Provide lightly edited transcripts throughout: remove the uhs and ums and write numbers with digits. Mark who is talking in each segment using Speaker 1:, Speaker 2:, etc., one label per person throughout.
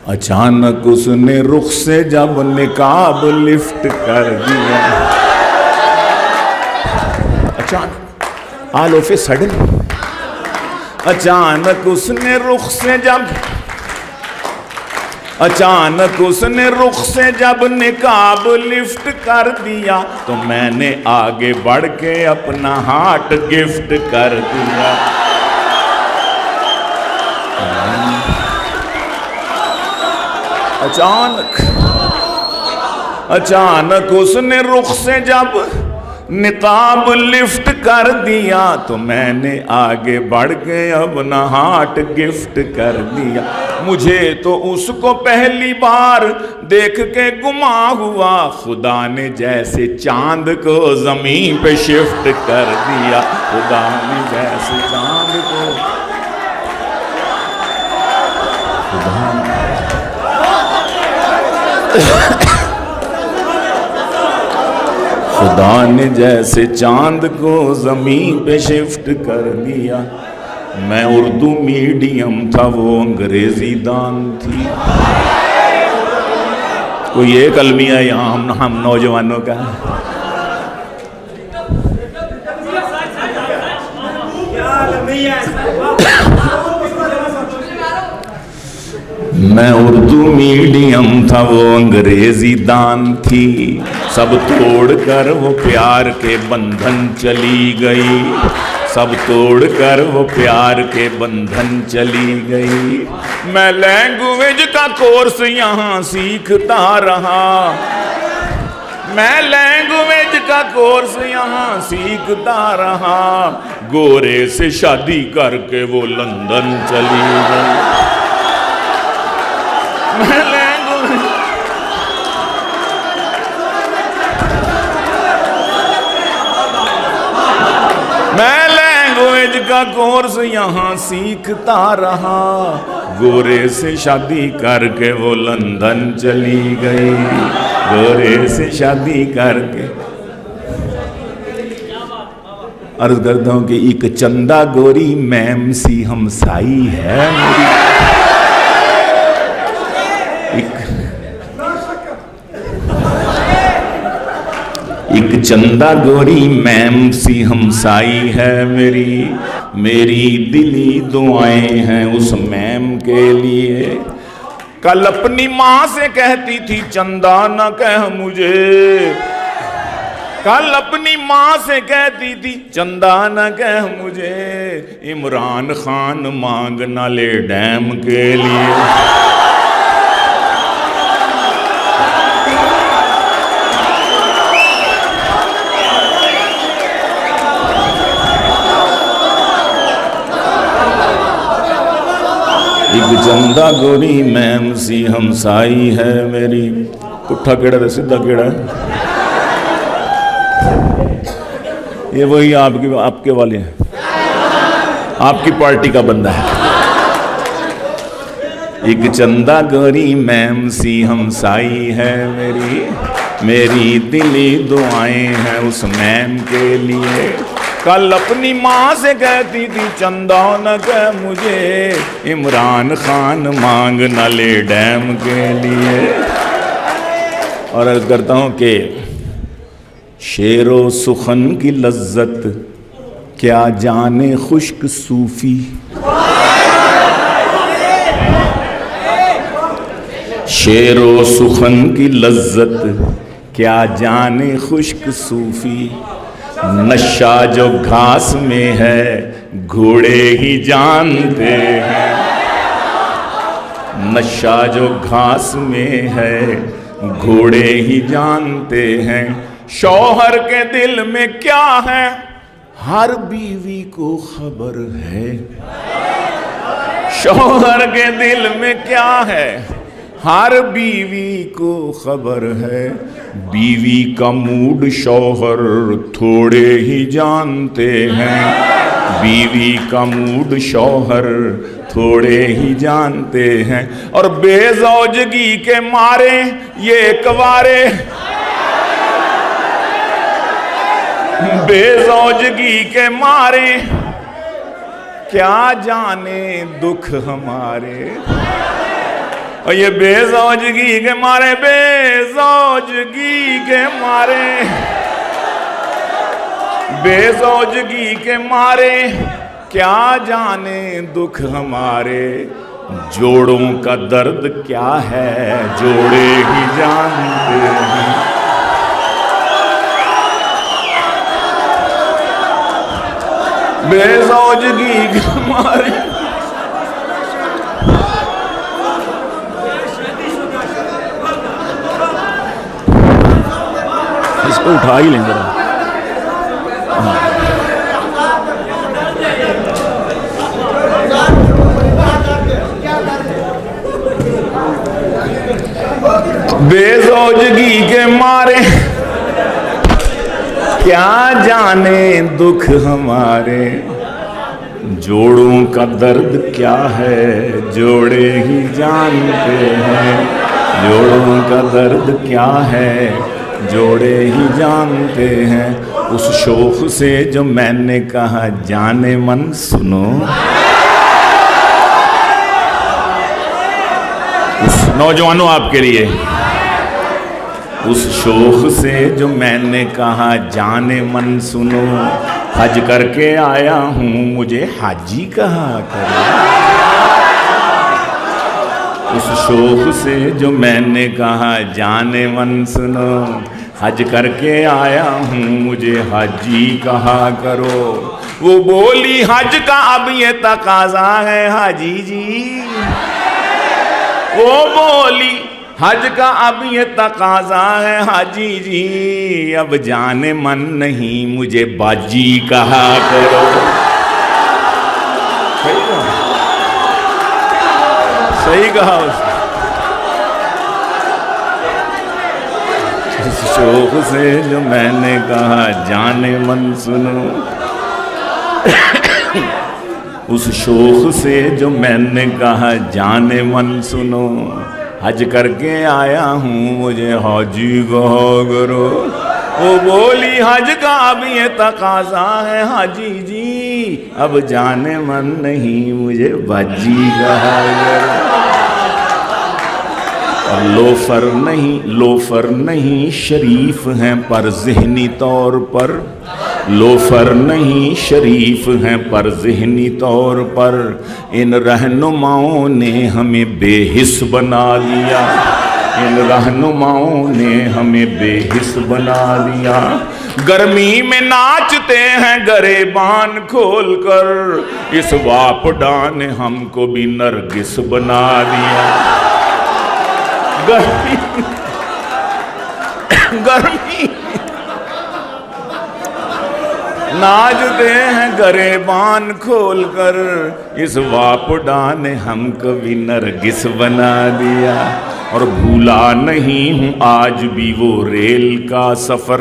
Speaker 1: अचानक उसने रुख से जब निकाब लिफ्ट कर दिया, अचानक ऑल ऑफ ए सडन, अचानक उसने रुख से जब, अचानक उसने रुख से जब निकाब लिफ्ट कर दिया, तो मैंने आगे बढ़ के अपना हार्ट गिफ्ट कर दिया। अचानक उसने रुख से जब निकाब लिफ्ट कर दिया, तो मैंने आगे बढ़ के अपना हार्ट गिफ्ट कर दिया। मुझे तो उसको पहली बार देख के गुमा हुआ, खुदा ने जैसे चांद को जमीन पे शिफ्ट कर दिया, खुदा ने जैसे चांद को, खुदा ने जैसे चांद को जमीन पे शिफ्ट कर दिया। मैं उर्दू मीडियम था, वो अंग्रेजी दान थी। कोई एक अलमिया यहाँ हम नौजवानों का, मैं उर्दू मीडियम था, वो अंग्रेजी दान थी। सब तोड़कर वो प्यार के बंधन चली गई, सब तोड़कर वो प्यार के बंधन चली गई। मैं लैंग्वेज का कोर्स यहाँ सीखता रहा, मैं लैंग्वेज का कोर्स यहाँ सीखता रहा। गोरे से शादी करके वो लंदन चली गई। मैं लैंग्वेज का कोर्स यहाँ सीखता रहा, गोरे से शादी करके वो लंदन चली गई, गोरे से शादी करके। अर्ज करता हूँ कि एक चंदा गोरी मैम सी हमसाई है मेरी, एक चंदा गोरी मैम सी हमसाई है मेरी, मेरी दिली दुआएं हैं उस मैम के लिए। कल अपनी माँ से कहती थी चंदा न कह मुझे, कल अपनी माँ से कहती थी चंदा न कह मुझे, इमरान खान मांग न ले डैम के लिए। एक चंदा गोरी मैम सी हमसाई है मेरी। पुट्ठा केड़ा है सीधा केड़ा है? ये वही आपके वाले हैं, आपकी पार्टी का बंदा है। एक चंदा गोरी मैम सी हमसाई है मेरी, मेरी दिली दुआएं हैं उस मैम के लिए। कल अपनी माँ से कहती थी चंदा न कह मुझे, इमरान खान मांग न ले डैम के लिए। और अर्ज करता हूँ कि शेरो सुखन की लज्जत क्या जाने खुश्क सूफी, शेरो सुखन की लज्जत क्या जाने खुश्क सूफी। नशा जो घास में है घोड़े ही जानते हैं, नशा जो घास में है घोड़े ही जानते हैं। शौहर के दिल में क्या है हर बीवी को खबर है, शौहर के दिल में क्या है हर बीवी को खबर है। बीवी का मूड शौहर थोड़े ही जानते हैं, बीवी का मूड शौहर थोड़े ही जानते हैं। और बेजौजगी के मारे ये कवारे, बेजौजगी के मारे क्या जाने दुख हमारे। और ये बेसौजगी के मारे, बेसौजगी के मारे, बेसौजगी के मारे क्या जाने दुख हमारे। जोड़ों का दर्द क्या है जोड़े ही जानते हैं। बेसौजगी के मारे इसको उठा ही लेंगे। बेसौजगी के मारे क्या जाने दुख हमारे। जोड़ों का दर्द क्या है जोड़े ही जानते हैं। जोड़ों का दर्द क्या है जोड़े ही जानते हैं। उस शोख से जो मैंने कहा जाने मन सुनो। उस नौजवानों आपके लिए, उस शोख से जो मैंने कहा जाने मन सुनो। हज करके आया हूँ मुझे हाजी कहा करो। उस शोख से जो मैंने कहा जाने मन सुनो। हज करके आया हूँ मुझे हाजी कहा करो। वो बोली हज का अब ये तकाजा है हाजी जी। वो बोली हज का अब ये तकाजा है हाजी जी। अब जाने मन नहीं मुझे बाजी कहा करो। सही कहा उसने। इस शोक से जो मैंने कहा जाने मन सुनो। उस शोक से जो मैंने कहा जाने मन सुनो। हज करके आया हूँ मुझे हाजी कहा करो। वो बोली हज का अब ये तकाजा है हाजी जी। अब जाने मन नहीं मुझे बाजी कहा करो। और लोफर नहीं शरीफ हैं पर ज़हनी तौर पर। लोफर नहीं शरीफ हैं पर ज़हनी तौर पर। इन रहनुमाओं ने हमें बेहिस बना लिया। इन रहनुमाओं ने हमें बेहिस बना लिया। गर्मी में नाचते हैं गरेबान खोल कर। इस वापडा ने हमको भी नरगिस बना दिया। गर्मी नाचते हैं गरेबान खोल कर। इस वापडा ने हमको भी नरगिस बना दिया। और भूला नहीं हूँ आज भी वो रेल का सफ़र।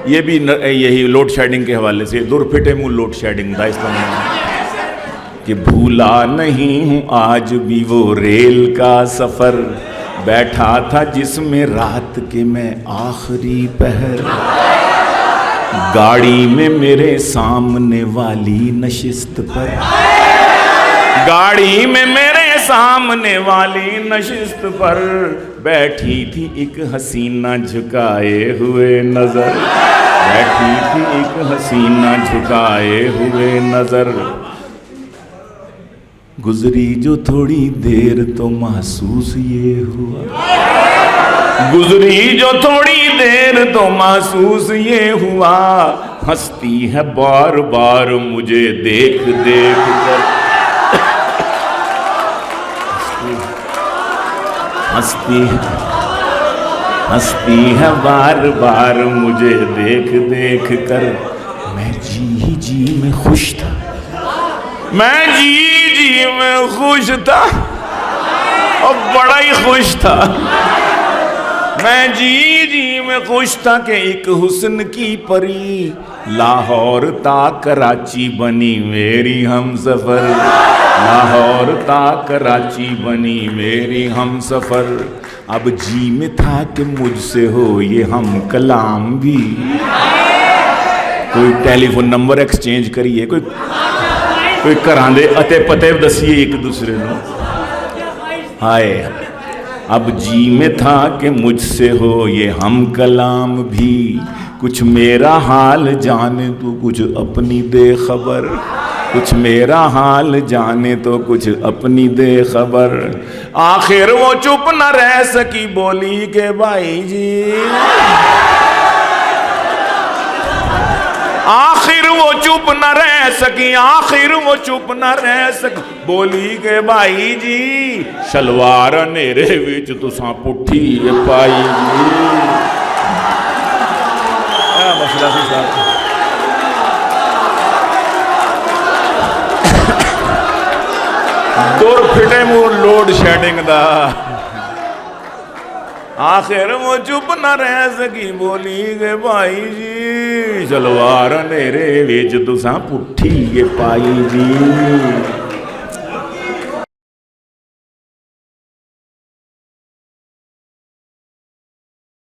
Speaker 1: ये भी यही लोड शेडिंग के हवाले से दुर्फिटे मुँह लोड शेडिंग था इसका कि भूला नहीं हूँ आज भी वो रेल का सफ़र। बैठा था जिसमें रात के मैं आखिरी पहर। गाड़ी में मेरे सामने वाली नशिस्त पर। गाड़ी में मेरे सामने वाली नशिस्त पर बैठी थी एक हसीना झुकाए हुए नजर। बैठी थी एक हसीना झुकाए हुए नजर। गुजरी जो थोड़ी देर तो महसूस ये हुआ। गुजरी जो थोड़ी देर तो महसूस ये हुआ। हंसती है बार बार मुझे देख देख कर। हंसती है बार बार मुझे देख देख कर। मैं जी में खुश था। मैं जी में खुश था और बड़ा ही खुश था। मैं जी में खुश था कि एक हुस्न की परी लाहौर ता कराची बनी मेरी हमसफर। लाहौर ता कराची बनी मेरी हमसफर। अब जी में था कि मुझसे हो ये हम कलाम भी। कोई टेलीफोन नंबर एक्सचेंज करिए, कोई घरां दे अते पते दसीए एक दूसरे को। हाय अब जी में था कि मुझसे हो ये हम कलाम भी, कुछ मेरा हाल जाने तो कुछ अपनी दे खबर, कुछ मेरा हाल जाने तो कुछ अपनी दे खबर। आखिर वो चुप न रह सकी, बोली के भाई जी, आखिर वो चुप न रह सकी, आखिर वो चुप न रह सकी, बोली के भाई जी, शलवार नेरे विच तुसां पुट्ठी पाई जी। मसला सी साहब, दुर फिटे मुंह लोड शेडिंग दा। आखिर वो चुप न रह सकी, बोली के भाई जी, शलवार नेरे विच तुसां पुट्ठी पाई जी।